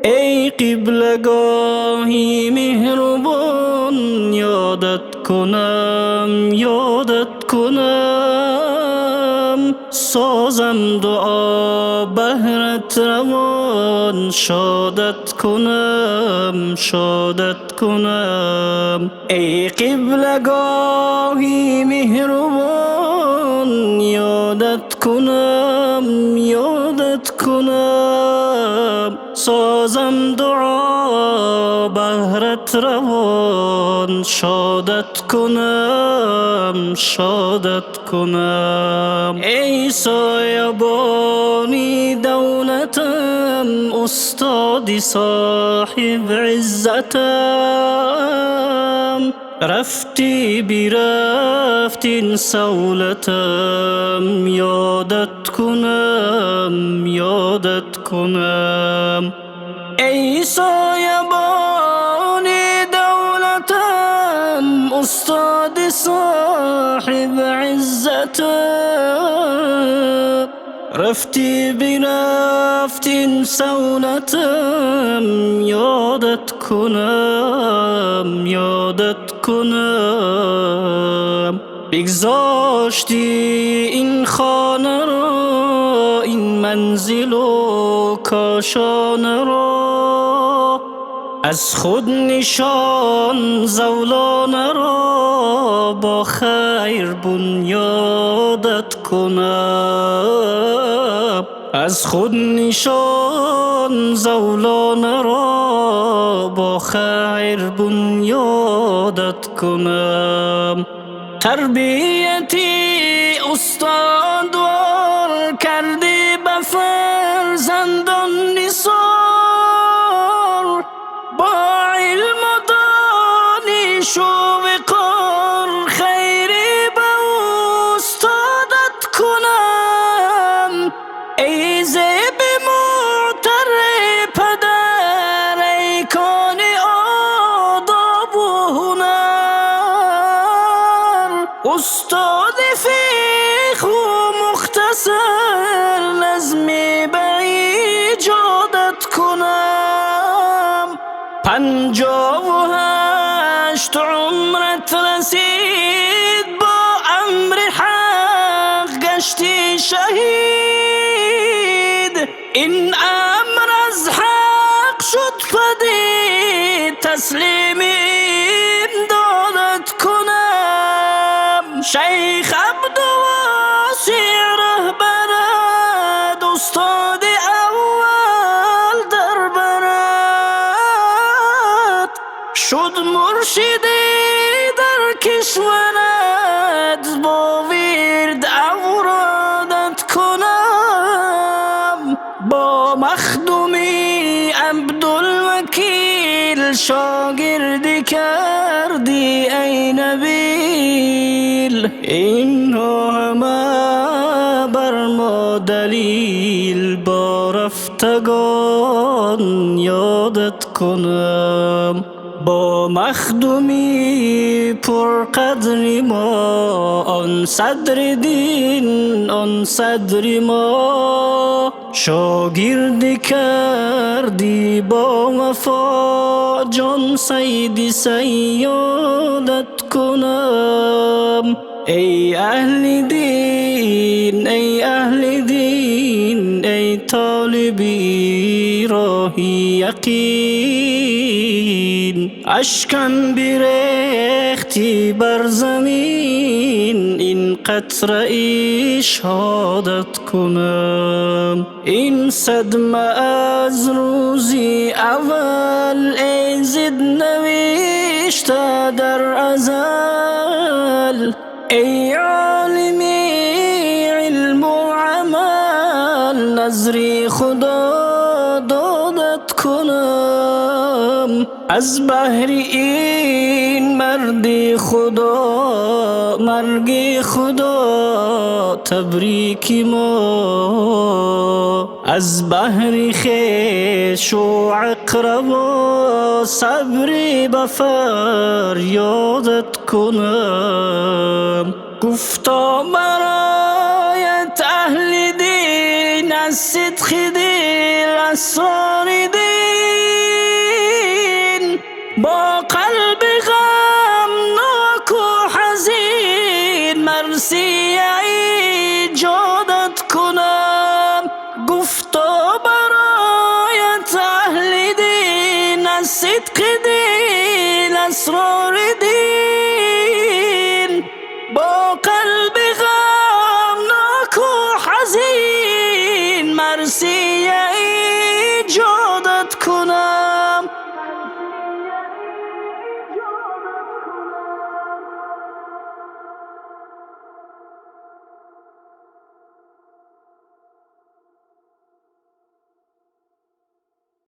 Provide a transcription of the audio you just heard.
ای قبلگاهی مهربان، یادت کنم، سازم دعا بهرت روان، شادت کنم. ای قبلگاهی مهربان، یادت کنم، سازم دعا بهرت روان، شادت کنم. ای سایبانی دولتم، استادی صاحب عزتم، رفتی برفت این سولتم، یادت کنم. ای سایبان دولتم، استاد صاحب عزتم، رفتی برفت این سولتم، یادت کنم. بگذاشتی این خانه را، این منزل و کاشانه را، از خود نشان زولانه را، با خیر بنیادت کنم. از خود نشان زولانه را، با خیر بنیادت کنم. تربیتی استادوار کردی به فرزندان نثار، با علم و دانش و وقار، خیری به استادت کنم. ای زیب معتر پدر، ای کان آداب و هنر، استاد فقه و مختصر، نظمی به ایجادت کنم. 58 عمرت رسید، با امر حق گشتی شهید، این امر از حق شد پدید، تسلیم امدادت کنم. شیخ عبدالواسع رهبرت، استاد اول در برت، شد مرشدی در کشورت، با ورد اورادت کنم. با مخدومی عبدالوکیل، شاگردی کردی ای نبیل، اینها همه بر ما دلیل، با رفتگان یادت کنم. با مخدومی پرقدر ما، آن صدر دین آن صدر ما، شاگردی کردی با وفا، جان سیدی سیادت کنم. ای اهل دین ای طالبی راهی یقین، اشکم بریختی بر زمین، این قطره ای شهادت کنم. این صدمه از روزی اول، ای زد نوشته در ازل، ای عالمی علم و عمل، نظری خدا دادت کنم. از بحر این مرد خدا، مرگ خدا تبریک ما، از بحر خویش و عقرب و صبری به فریادت کنم. گفتا برایت اهل دین، از صدق دل اسرار دین، با قلب غمناک و حزین مرسی ایجادت کنم. گفتا برایت اهل دین از صدق دین اسرار دین. با قلب غمناک و حزین مرسی